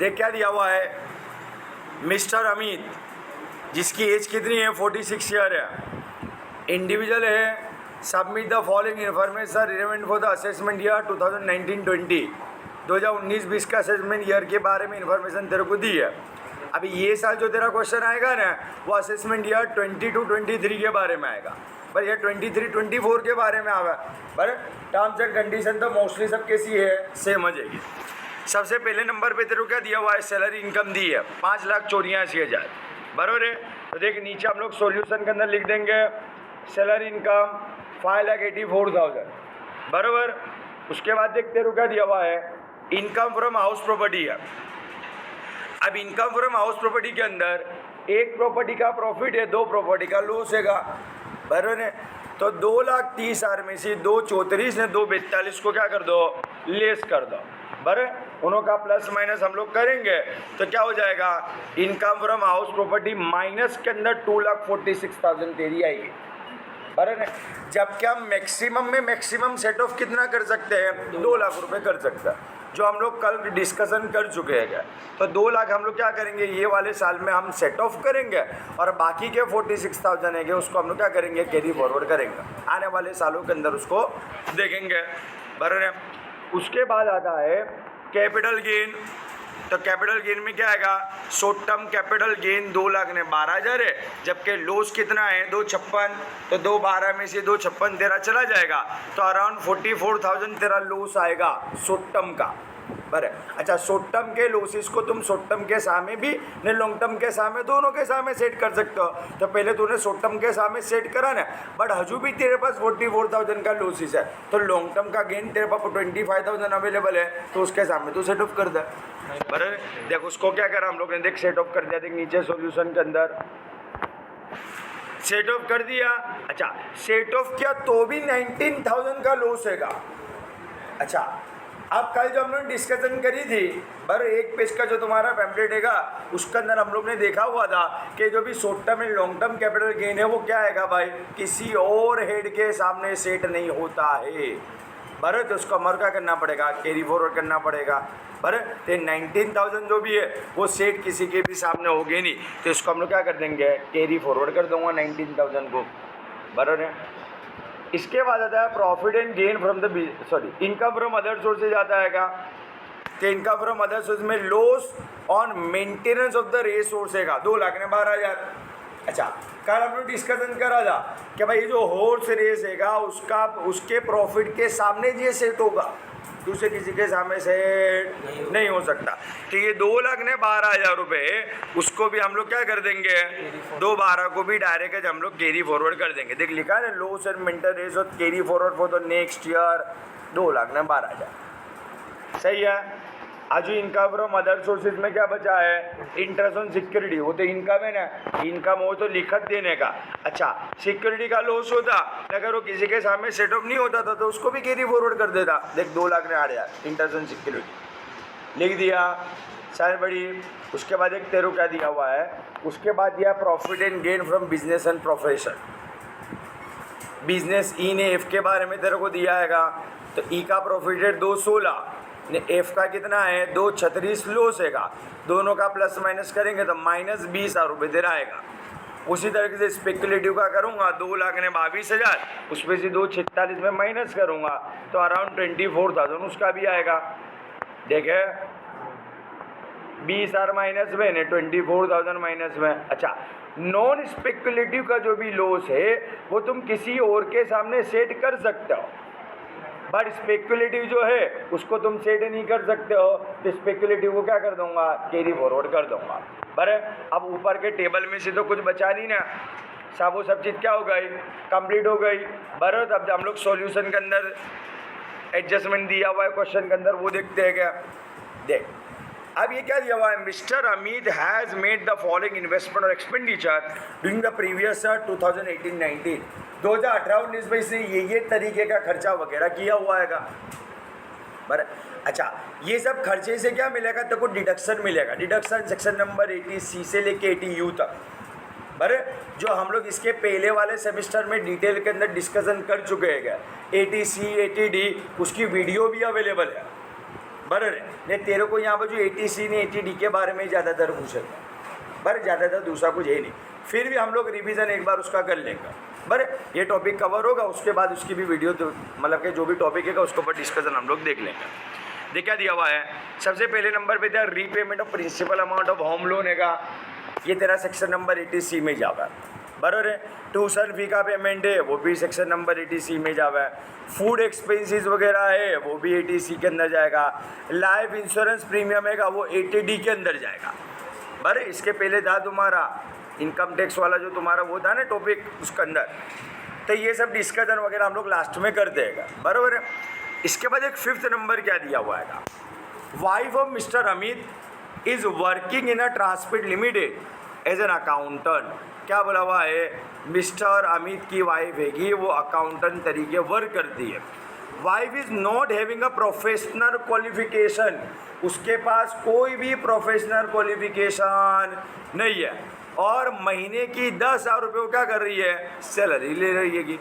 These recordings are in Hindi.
देख क्या दिया हुआ है, मिस्टर अमित जिसकी एज कितनी है 46 ईयर है, इंडिविजुअल है, submit the following information relevant for the assessment year 2019-20 2019-20 का असेसमेंट ईयर के बारे में इन्फॉर्मेशन तेरे को दी है। अभी ये साल जो तेरा क्वेश्चन आएगा ना वो असेसमेंट ईयर 22-23 के बारे में आएगा, पर ये 23-24 के बारे में आवा, पर टर्म्स एंड कंडीशन तो मोस्टली सब कैसी है, सेम हो जाएगी। सबसे पहले नंबर पे तेरे को क्या दिया हुआ है, सैलरी इनकम दी है 5,84,000, बराबर है। तो देख नीचे हम लोग सॉल्यूशन के अंदर लिख देंगे सैलरी इनकम 5,84,000, बराबर। उसके बाद देख तेरे को क्या दिया हुआ है, इनकम फ्रॉम हाउस प्रॉपर्टी है। अब इनकम फ्रॉम हाउस प्रॉपर्टी के अंदर एक प्रॉपर्टी का प्रॉफिट है, दो प्रॉपर्टी का लॉस हैगा, बराबर है। तो 2,30,000 में से 2,34 ने 2,42 को क्या कर दो, लेस कर दो, बराबर। उन्हों का प्लस माइनस हम लोग करेंगे तो क्या हो जाएगा, income from house property minus के अंदर 2,46,000 तेरी आएगी, बराबर। जबकि हम मैक्सिमम में मैक्सिमम सेट ऑफ कितना कर सकते हैं, 2 लाख रुपए कर सकते हैं, जो हम लोग कल डिस्कशन कर चुके हैं। तो 2 लाख हम लोग क्या करेंगे, ये वाले साल में हम सेट ऑफ करेंगे और बाकी के 46,000 है उसको हम लोग क्या करेंगे, कैरी फॉरवर्ड करेंगे, आने वाले सालों के अंदर उसको देखेंगे, बराबर। उसके बाद आता है कैपिटल गेन। तो कैपिटल गेन में क्या आएगा, short term capital gain 2 lakh ने 12,000 है, जबकि लॉस कितना है 256, तो 212 में से 256 तेरा चला जाएगा, तो अराउंड 44,000 तेरा लॉस आएगा शॉर्ट टर्म का, बराबर। अच्छा, शॉर्ट टर्म के लॉसेस को तुम शॉर्ट टर्म के सामने भी ने लॉन्ग टर्म के सामने, दोनों के सामने सेट कर सकते हो। तो पहले तूने शॉर्ट टर्म के सामने सेट करा ना, बट हजू भी तेरे पास 44,000 का लॉसेस है, तो लॉन्ग टर्म का गेन तेरे पास 25,000 अवेलेबल है, तो उसके सामने तू सेट ऑफ कर दे, बराबर। देख उसको क्या करा हम लोग ने, देख सेट ऑफ कर दिया, देख नीचे सॉल्यूशन के अंदर सेट ऑफ कर दिया। अच्छा, सेट ऑफ किया तो भी 19,000 का लॉस हैगा। अच्छा, अब कल जो हम लोग डिस्कशन करी थी, पर एक पेज का जो तुम्हारा पैम्पलेट हैगा उसके अंदर हम लोग ने देखा हुआ था कि जो भी short term and long term capital gain है वो क्या हैगा भाई, किसी और हेड के सामने सेट नहीं होता है, बराबर। तो उसको हमारे क्या करना पड़ेगा, कैरी फॉरवर्ड करना पड़ेगा, बराबर। तो 19,000 जो भी है वो सेट किसी के भी सामने होगी नहीं, तो इसको हम लोग क्या कर देंगे, कैरी फॉरवर्ड कर दूंगा 19,000 को, बराबर है। इसके बाद आता है profit and gain from the income from other sources आता है का, कि इनकम फ्रॉम अदर सोर्स में loss on maintenance of the resource है का 2 लाख ने 12,000। अच्छा, कल हम लोग डिस्कशन करा था कि भाई जो हॉर्स रेस हैगा उसका उसके प्रॉफिट के सामने ये सेट होगा, दूसरे किसी के सामने सेट नहीं हो सकता। तो ये 2 लाख ने 12,000 रुपये, उसको भी हम लोग क्या कर देंगे, 2/12 को भी डायरेक्ट हम लोग कैरी फॉरवर्ड कर देंगे। देख लिखा है लॉस एंड मेंटेनेंस और carry forward for the next year 2 lakh ने 12,000, सही है। आज इनकम फ्रॉम अदर सोर्सेज में क्या बचा है, इंटरेस्ट ऑन सिक्योरिटी, वो तो इनकम है ना, इनकम हो तो लिखत देने का। अच्छा, सिक्योरिटी का लॉस होता, अगर वो किसी के सामने सेट ऑफ नहीं होता था तो उसको भी कैरी फॉरवर्ड कर देता। देख 2 लाख ने 8,000 इंटरेस्ट ऑन सिक्योरिटी लिख दिया, शायद बड़ी। उसके बाद एक तेरो क्या दिया हुआ है, उसके बाद दिया profit and gain from business and profession. Business ई ने एफ के बारे में तेरे को दिया हैगा, तो ई का प्रॉफिट है 216 ने एफ का कितना है 236 लॉस हैगा, दोनों का प्लस माइनस करेंगे तो -20,000 रुपये दे रहा हैगा। उसी तरीके से स्पेकुलेटिव का करूँगा 2 लाख ने 22,000, उसमें से 246 में माइनस करूँगा तो अराउंड 24,000 उसका भी आएगा। देखे 20,000 माइनस में ने 24,000 माइनस में। अच्छा, नॉन स्पेकुलेटिव का जो भी लॉस है वो तुम किसी और के सामने सेट कर सकते हो, बट स्पेकुलेटिव जो है उसको तुम सेट नहीं कर सकते हो, तो स्पेकुलेटिव को क्या कर दूंगा, कैरी फॉरवर्ड कर दूंगा, बराबर। अब ऊपर के टेबल में से तो कुछ बचा नहीं ना, सब वो सब चीज़ क्या हो गई, कंप्लीट हो गई, बराबर। अब हम लोग सॉल्यूशन के अंदर एडजस्टमेंट दिया हुआ है क्वेश्चन के अंदर, वो देखते हैं क्या। देख अब ये क्या दिया हुआ है, mister Amit has made the following investment और expenditure during the previous year 2018-19 2018-19 में इसने ये तरीके का खर्चा वगैरह किया हुआ है, बराबर। अच्छा, ये सब खर्चे से क्या मिलेगा, तो कुछ डिडक्शन मिलेगा, डिडक्शन सेक्शन नंबर 80C से लेके 80U तक, बराबर। जो हम लोग इसके पहले वाले सेमेस्टर में डिटेल के अंदर डिस्कशन कर चुके हैं, 80C 80D उसकी वीडियो भी अवेलेबल है, बराबर है। ने तेरे को यहाँ पर जो ATC ने ATD के बारे में ज़्यादातर पूछेगा, बराबर, ज़्यादातर दूसरा कुछ है नहीं। फिर भी हम लोग रिवीजन एक बार उसका कर लेंगे, बराबर। ये टॉपिक कवर होगा, उसके बाद उसकी भी वीडियो तो मतलब कि जो भी टॉपिक है उसके ऊपर डिस्कशन हम लोग देख लेंगे। देख क्या दिया हुआ है, सबसे पहले नंबर पे दिया repayment of principal amount of home loan है का, ये तेरा सेक्शन नंबर 80C में जावा, बराबर है। ट्यूशन फी का पेमेंट है वो भी सेक्शन नंबर 80C में जावा है। फूड एक्सपेंसेस वगैरह है वो भी 80C के अंदर जाएगा। लाइफ इंश्योरेंस प्रीमियम है का वो 80D के अंदर जाएगा, बराबर। इसके पहले था तुम्हारा इनकम टैक्स वाला जो तुम्हारा वो था ना टॉपिक, उसके अंदर तो ये सब डिस्कशन वगैरह हम लोग लास्ट में करते हैं, बराबर है। इसके बाद एक 5th नंबर क्या दिया हुआ है, wife of mister Amit is working in a transport limited as an accountant. क्या बोला हुआ है, मिस्टर अमित की वाइफ है कि वो अकाउंटेंट तरीके वर्क करती है। Wife is not having a professional qualification, उसके पास कोई भी प्रोफेशनल क्वालिफिकेशन नहीं है, और महीने की 10,000 रुपये क्या कर रही है, सैलरी ले रही है। कि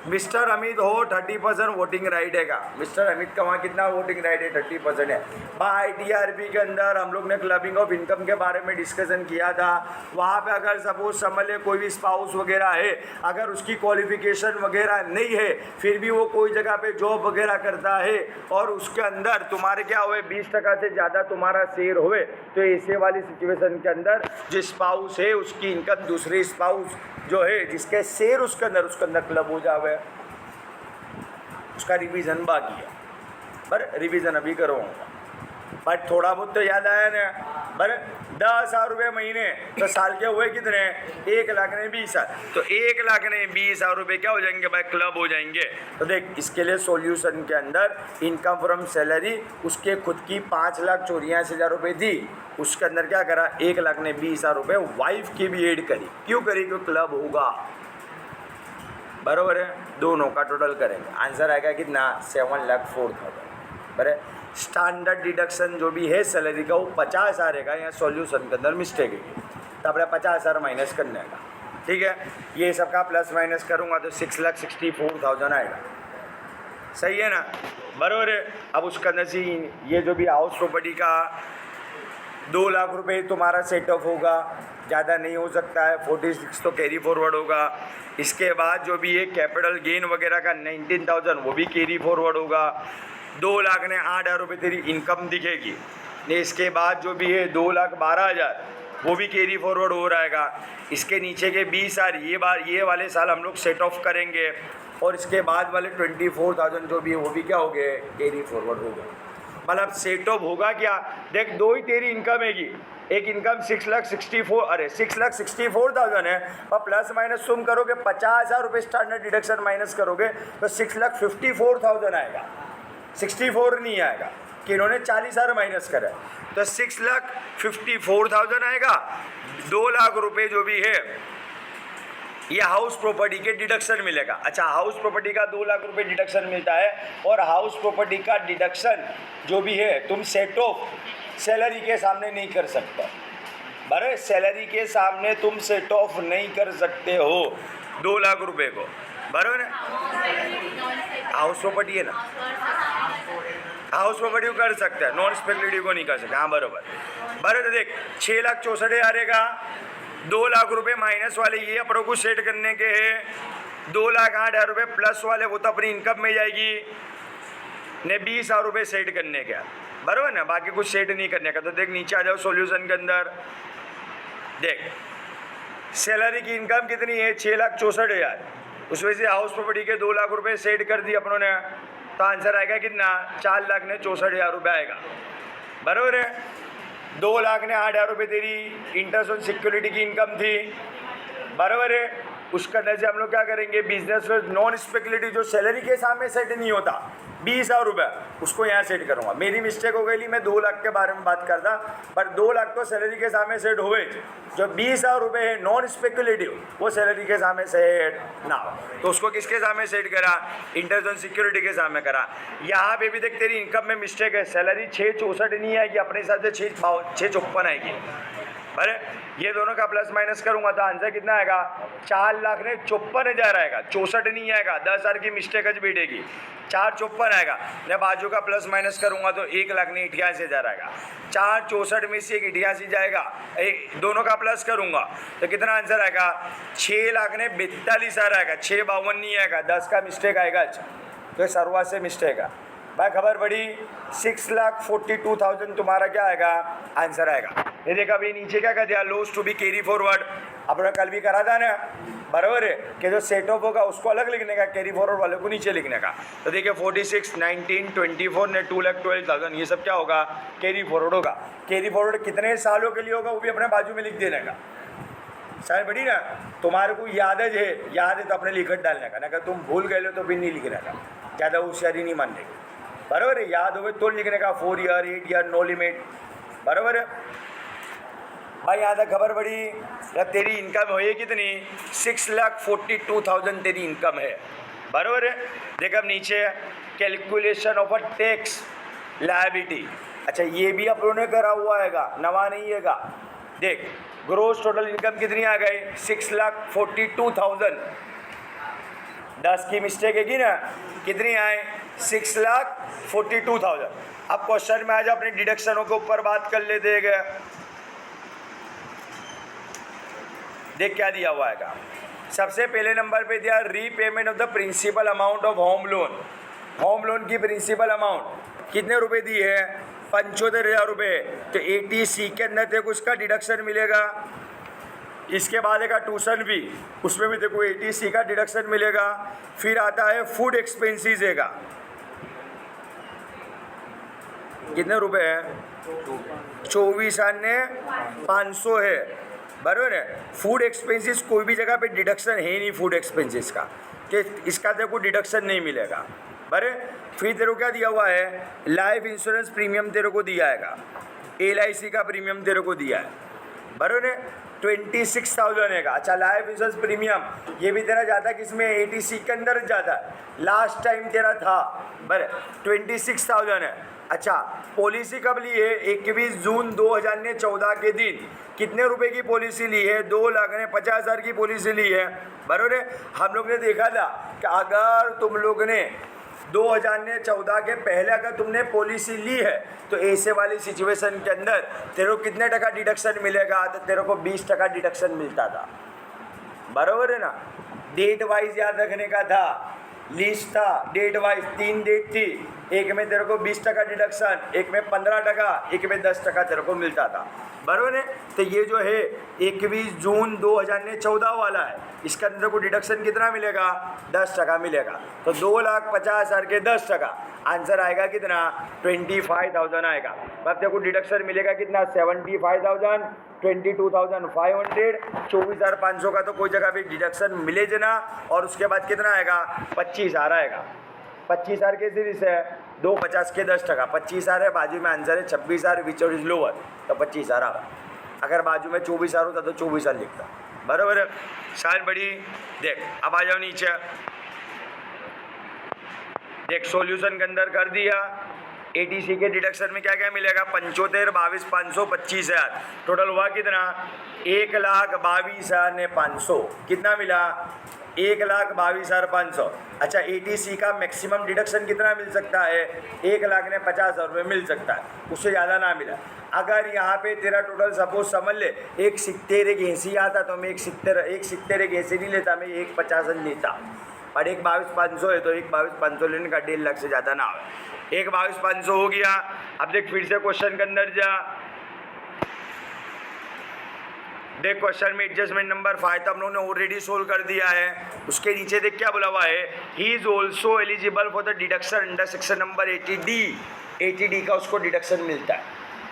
मिस्टर अमित हो 30% वोटिंग राइट है का, मिस्टर अमित का वहाँ कितना वोटिंग राइट है, 30% है। भाई ITRP के अंदर हम लोग ने क्लबिंग ऑफ इनकम के बारे में डिस्कशन किया था। वहाँ पे अगर सपोज समझ ले कोई भी स्पाउस वगैरह है, अगर उसकी क्वालिफिकेशन वगैरह नहीं है, फिर भी वो कोई जगह पे जॉब वगैरह करता है और उसके अंदर तुम्हारे क्या हुए 20% से ज़्यादा तुम्हारा शेयर हुए, तो ऐसे वाली सिचुएशन के अंदर जो स्पाउस है उसकी इनकम दूसरे स्पाउस जो है जिसके शेयर उसके अंदर क्लब हो जावे। उसका रिवीजन बाकी है, पर रिवीजन अभी करूँगा, बट थोड़ा बहुत तो याद आया ना। पर 10,000 रुपये महीने तो साल के हुए कितने, 1,20,000, तो 1,20,000 रुपये क्या हो जाएंगे भाई, क्लब हो जाएंगे। तो देख इसके लिए सॉल्यूशन के अंदर इनकम फ्रॉम सैलरी उसके खुद की 5,84,000 रुपये थी, उसके अंदर क्या करा 1,20,000 रुपये वाइफ की भी ऐड करी। क्यों करी, क्यों क्लब होगा, बराबर है। दोनों का टोटल करेंगे, आंसर आएगा कितना 7,04,000, बराबर। स्टैंडर्ड डिडक्शन जो भी है सैलरी का वो 50,000 है, यहाँ सॉल्यूशन के अंदर मिस्टेक है, तो अपने 50,000 माइनस करने का, ठीक है। ये सबका प्लस माइनस करूँगा तो 6,64,000 आएगा, सही है ना, बराबर है। अब उसके अंदर से ये जो भी हाउस प्रॉपर्टी का 2 लाख रुपए तुम्हारा सेट ऑफ होगा, ज़्यादा नहीं हो सकता है, 46 तो कैरी फॉरवर्ड होगा। इसके बाद जो भी है कैपिटल गेन वगैरह का 19,000 वो भी कैरी फॉरवर्ड होगा। 2,08,000 रुपये तेरी इनकम दिखेगी। इसके बाद जो भी है 2,12,000 वो भी कैरी फॉरवर्ड हो रहेगा। इसके नीचे के 20,000 ये वाले साल हम लोग सेट ऑफ करेंगे, और इसके बाद वाले 24,000 जो भी है वो भी क्या हो गए, कैरी फॉरवर्ड हो गए। मतलब सेट ऑफ होगा क्या, देख दो ही तेरी इनकम हैगी, एक इनकम 6,64,000 है, और प्लस माइनस तुम करोगे 50,000 रुपये स्टैंडर्ड डिडक्शन माइनस करोगे तो 6,54,000 आएगा, 64 नहीं आएगा कि इन्होंने 40,000 माइनस करा है, तो 6,54,000 आएगा। 2 लाख रुपये जो भी है ये हाउस प्रॉपर्टी के डिडक्शन मिलेगा। अच्छा, हाउस प्रॉपर्टी का 2 लाख रुपए डिडक्शन मिलता है, और हाउस प्रॉपर्टी का डिडक्शन जो भी है तुम सेट ऑफ सैलरी के सामने नहीं कर सकते, बराबर। सैलरी के सामने तुम सेट ऑफ नहीं कर सकते हो 2 लाख रुपए को, बराबर है। हाउस प्रॉपर्टी है ना, हाउस प्रॉपर्टी को कर सकते हैं, नॉन स्पेकुलेटिव को नहीं कर सकते, हाँ बराबर। बराबर, देख 6,64,000 का 2 लाख रुपए माइनस वाले ये अपनों को सेट करने के हैं, 2,08,000 रुपये प्लस वाले वो तो अपनी इनकम में जाएगी ने 20,000 रुपये सेट करने का, बराबर ना, बाकी कुछ सेट नहीं करने का। तो देख नीचे आ जाओ सॉल्यूशन के अंदर, देख सैलरी की इनकम कितनी है 6,64,000, उसमें से हाउस प्रॉपर्टी के 2 लाख रुपये सेट कर दिए अपनों ने, तो आंसर आएगा कितना 4,64,000 रुपये आएगा, बराबर है। 2,08,000 रुपये तेरी इंटरेस्ट ऑन सिक्योरिटी की इनकम थी, बराबर है। उसके अंदर से हम लोग क्या करेंगे, बिजनेस नॉन स्पेकुलेटिव जो सैलरी के सामने सेट नहीं होता 20,000 रुपये, उसको यहाँ सेट करूँगा। मेरी मिस्टेक हो गई, मैं 2 लाख के बारे में बात करता, पर 2 लाख तो सैलरी के सामने सेट हुए, जो 20,000 रुपये है नॉन स्पेकुलेटिव वो सैलरी के सामने सेट ना हो, तो उसको किसके सामने सेट करा, इंटरेस्ट ऑन सिक्योरिटी के सामने करा। यहाँ पे भी देख तेरी इनकम में मिस्टेक है, सैलरी 6,64 नहीं आएगी, अपने हिसाब से 6,54 आएगी, अरे ये दोनों का प्लस माइनस करूंगा तो आंसर कितना आएगा? 4,54,000 आएगा, 64 नहीं आएगा, 10,000 की मिस्टेक है बेटेगी, 454 आएगा। मैं बाजू का प्लस माइनस करूंगा तो 1,88,000 आएगा, 464 में से 88 जाएगा, दोनों का प्लस करूंगा तो कितना आंसर आएगा? 6,42,000 आएगा, 652 नहीं आएगा, 10 का मिस्टेक आएगा। तो शुरुआत से मिस्टेक है भाई, खबर पड़ी। 6,42,000 तुम्हारा क्या आएगा? आंसर आएगा। ये देखा अभी नीचे क्या कर दिया? Loss to be carry forward, अपना कल भी करा था ना, बराबर है कि जो सेट ऑफ होगा उसको अलग लिखने का, कैरी फॉरवर्ड वाले को नीचे लिखने का। तो देखिए 46, 19, 24 ने 2,12,000, ये सब क्या होगा? कैरी फॉरवर्ड होगा। कैरी फॉरवर्ड कितने सालों के लिए होगा वो भी अपने बाजू में लिख देने का। शायद बड़ी ना, तुम्हारे को याद है तो अपने लिखत डालने का, ना अगर तुम भूल गए हो तो फिर नहीं लिखने का, ज़्यादा होशियारी नहीं मानने की, बराबर है। याद हो तो लिखने का, 4 ईयर 8 ईयर नो लिमिट, बराबर है भाई। यहाँ तक खबर पड़ी। जब तेरी इनकम है कितनी? 6,42,000 तेरी इनकम है, बराबर है। देख अब नीचे calculation of a tax liability, अच्छा ये भी आप लोगों ने करा हुआ हैगा, नवा नहीं हैगा। देख ग्रोस टोटल इनकम कितनी आ गई? 6,42,000, 10 की मिस्टेक है कि ना, कितनी आए? 6,42,000। अब क्वेश्चन में आज अपने डिडक्शनों के ऊपर बात कर लेते हैं। देख क्या दिया हुआ है। सबसे पहले नंबर पे दिया repayment of the principal amount of home loan. Home loan की प्रिंसिपल अमाउंट कितने रुपए दी है? 75,000 रुपये। तो 80C के अंदर तेरे को उसका डिडक्शन मिलेगा। इसके बाद एक ट्यूशन फी, उसमें भी देखो 80C का डिडक्शन मिलेगा। फिर आता है फूड एक्सपेंसेस है, कितने रुपए है? 24,500 है, बराबर है। फूड एक्सपेंसेस कोई भी जगह पे डिडक्शन है नहीं फूड एक्सपेंसेस का, कि इसका तेरे को डिडक्शन नहीं मिलेगा, बराबर। फिर तेरे को क्या दिया हुआ है? लाइफ इंश्योरेंस प्रीमियम तेरे को दिया है, LIC का प्रीमियम तेरे को दिया है, बराबर है। 26,000 है। अच्छा लाइफ इंश्योरेंस प्रीमियम ये भी तेरा जाता है किसमें? 80C के अंदर जाता है, लास्ट टाइम तेरा था, बराबर 26,000 है। अच्छा पॉलिसी कब ली है? 21 जून 2014 के दिन। कितने रुपए की पॉलिसी ली है? 2,50,000 की पॉलिसी ली है, बराबर है। हम लोग ने देखा था कि अगर तुम लोग ने 2014 के पहले अगर तुमने पॉलिसी ली है तो ऐसे वाली सिचुएशन के अंदर तेरे को कितने टका डिडक्शन मिलेगा? तो तेरे को 20% डिडक्शन मिलता था, बराबर है ना। डेट वाइज याद रखने का था, लिस्ट था डेट वाइज, 3 डेट थी, एक में तेरे को 20% डिडक्शन, एक में 15%, एक में 10% तेरे को मिलता था, बराबर है। तो ये जो है 21 जून 2014 वाला है, इसका अंदर को डिडक्शन कितना मिलेगा? 10% मिलेगा। तो 2,50,000 के 10%, आंसर आएगा कितना? 25,000 आएगा। अब तेरे को डिडक्शन मिलेगा कितना? 75,000, 22,500, 24,500 का तो कोई जगह भी डिडक्शन मिले जना। और उसके बाद कितना आएगा? 25,000 आएगा। 25,000 के सीरीज है 250 के 10%, 25,000 है, बाजू में आंसर है 26,000 विच इज लोअर, तो 25,000 आएगा। अगर बाजू में 24,000 होता तो 24,000 लिखता, बराबर है। शायद बड़ी देख, अब आ जाओ नीचे, देख सॉल्यूशन के अंदर कर दिया। 80C के डिडक्शन में क्या क्या मिलेगा? 75, 22, 500, 25,000, टोटल हुआ कितना? 1,22,500। कितना मिला? 1,22,500। अच्छा 80C का मैक्सिमम डिडक्शन कितना मिल सकता है? 1,50,000 रुपये मिल सकता है, उससे ज़्यादा ना मिला। अगर यहाँ पे तेरा टोटल सपोज समझ ले 1,70, 1,80 आता तो मैं 1,70, 1,80 नहीं लेता, मैं 1,50 लेता। और 1,22,500 है तो 1,22,500 लेने का 1.5 लाख से ज़्यादा ना हो। 1,22,500 हो गया। अब देख फिर से क्वेश्चन के अंदर जा, देख क्वेश्चन में एडजस्टमेंट नंबर 5 तो हम लोगों ने ऑलरेडी सोल्व कर दिया है। उसके नीचे देख क्या बोला हुआ है? He is also eligible for the deduction under section number 80D। 80D का उसको डिडक्शन मिलता है।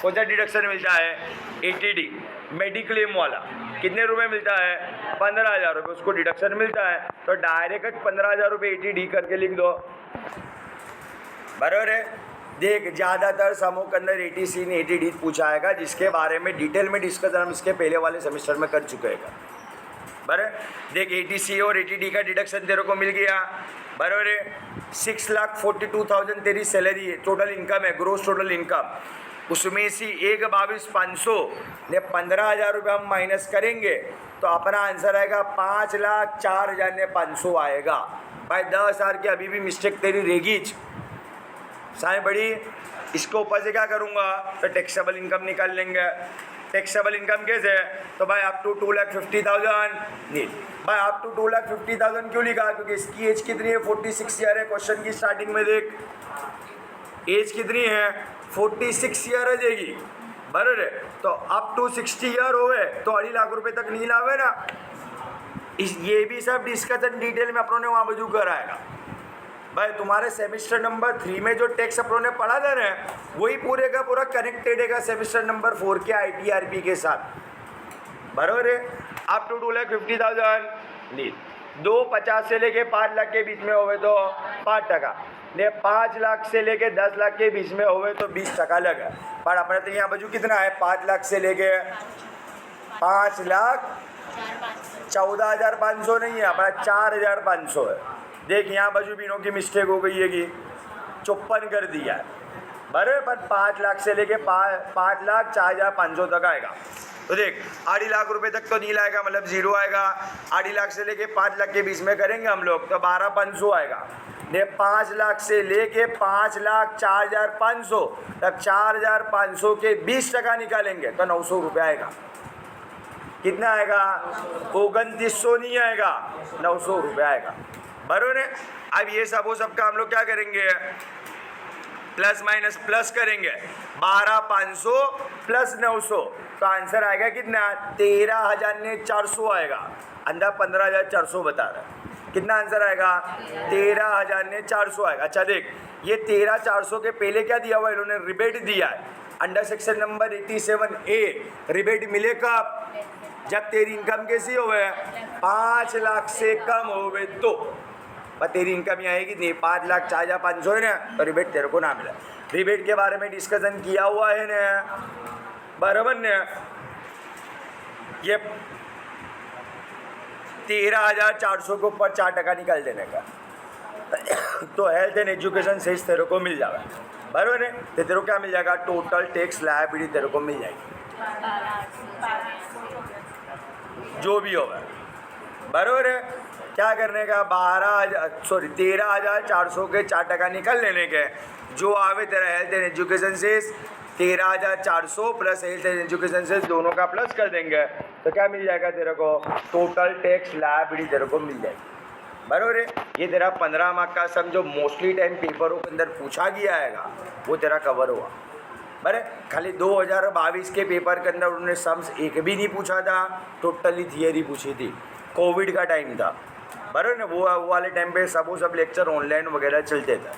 कौन सा डिडक्शन मिलता है? 80D मेडिक्लेम वाला। कितने रुपए मिलता है? 15,000 रुपये उसको डिडक्शन मिलता है। तो डायरेक्ट 15,000 रुपये 80D करके लिख दो, बराबर है। देख ज़्यादातर समूह के अंदर 80C ने 80D पूछा आएगा, जिसके बारे में डिटेल में डिस्कस हम इसके पहले वाले सेमेस्टर में कर चुके हैं, बराबर। देख 80C और 80D का डिडक्शन तेरे को मिल गया, बराबर है। 6,42,000 तेरी सैलरी है, टोटल इनकम है, ग्रोस टोटल इनकम। उसमें से एक 22,500 ने 15,000 रुपये हम माइनस करेंगे तो अपना आंसर आएगा 5,04,000 ने 500 आएगा। भाई 10,000 की अभी भी मिस्टेक तेरी रहेगी साईं बड़ी। इसको ऊपर से क्या करूँगा तो टैक्सेबल इनकम निकाल लेंगे। टैक्सेबल इनकम कैसे? तो भाई अप टू 2,50,000 नहीं भाई, अप टू 2,50,000 क्यों लिखा? क्योंकि इसकी एज कितनी है? 46 ईयर है। क्वेश्चन की स्टार्टिंग में देख एज कितनी है? 46 ईयर हो जाएगी बराबर है। तो अप टू 60 ईयर होवे तो 2.5 लाख रुपए तक नहीं लावे ना। ये भी सब डिस्कशन डिटेल में अपनों ने वहाँ बजू कराएगा। भाई तुम्हारे सेमेस्टर नंबर 3 में जो टैक्स अपनों ने पढ़ा था ना वही पूरे का पूरा कनेक्टेड है सेमेस्टर नंबर 4 के ITRP के साथ बराबर है। अप टू 2,50,000 नहीं, 2,50,000 से लेके 5 लाख के बीच में होवे तो 5% ने, 5 लाख से लेके 10 लाख के बीच में होवे तो 20% लगा। पर अपने तो यहाँ बजू कितना है? 5 लाख से लेके 5,14,500 नहीं है, अपना 4,500 है। देख यहाँ बजू बीनों की मिस्टेक हो गई है कि 54 कर दिया है बराबर। पर 5 लाख से लेके 5,04,500 तक आएगा। तो देख 2.5 लाख रुपए तक तो नहीं लाएगा, मतलब जीरो आएगा। 2.5 लाख से लेके 5 लाख के बीच में करेंगे हम लोग तो 12,500 आएगा। ने 5 लाख से लेके 5,04,500 तब 4,500 के 20% निकालेंगे तो 900 रुपये आएगा। कितना आएगा? 2,900 नहीं आएगा, 900 रुपये आएगा बराबर है। अब ये सब वो सबका हम लोग क्या करेंगे? प्लस माइनस प्लस करेंगे। 12,500 प्लस 900 तो आंसर आएगा कितना? 13,400 आएगा। अंदर 15,400 बता रहा है। कितना आंसर आएगा? 13,400 आएगा। अच्छा देख ये 13,400 के पहले क्या दिया हुआ है? इन्होंने रिबेट दिया है under section number 87A। Rebate मिले कब? जब तेरी इनकम कैसी होवे? 5 लाख से कम होवे तो पर तेरी इनकम यहाँ आएगी नहीं। 5,04,500 है ना तो रिबेट तेरे को ना मिला। रिबेट के बारे में डिस्कशन किया हुआ है ना बराबर ने। ये 13,400 के ऊपर 4% निकाल देने का तो हेल्थ एंड एजुकेशन सेस तेरे को मिल जाएगा बराबर है। तो तेरे को क्या मिल जाएगा? टोटल टैक्स लायबिलिटी तेरे को मिल जाएगी जो भी होगा बराबर है। क्या करने का? 13,400 के 4% निकल लेने के। जो आवे तेरा हेल्थ एंड एजुकेशन से 13,400 प्लस हेल्थ एंड एजुकेशन से दोनों का प्लस कर देंगे तो क्या मिल जाएगा तेरे को? टोटल टैक्स लायबिलिटी तेरे को मिल जाएगी बराबर है। ये तेरा 15 मार्क का सम जो मोस्टली टाइम पेपरों के अंदर पूछा गया आएगा वो तेरा कवर हुआ बराबर। खाली 2022 के पेपर के अंदर उन्होंने सम्स एक भी नहीं पूछा था, टोटली थियरी पूछी थी। कोविड का टाइम था बराबर ना, वो वाले टाइम पे सब लेक्चर ऑनलाइन वगैरह चलते थे।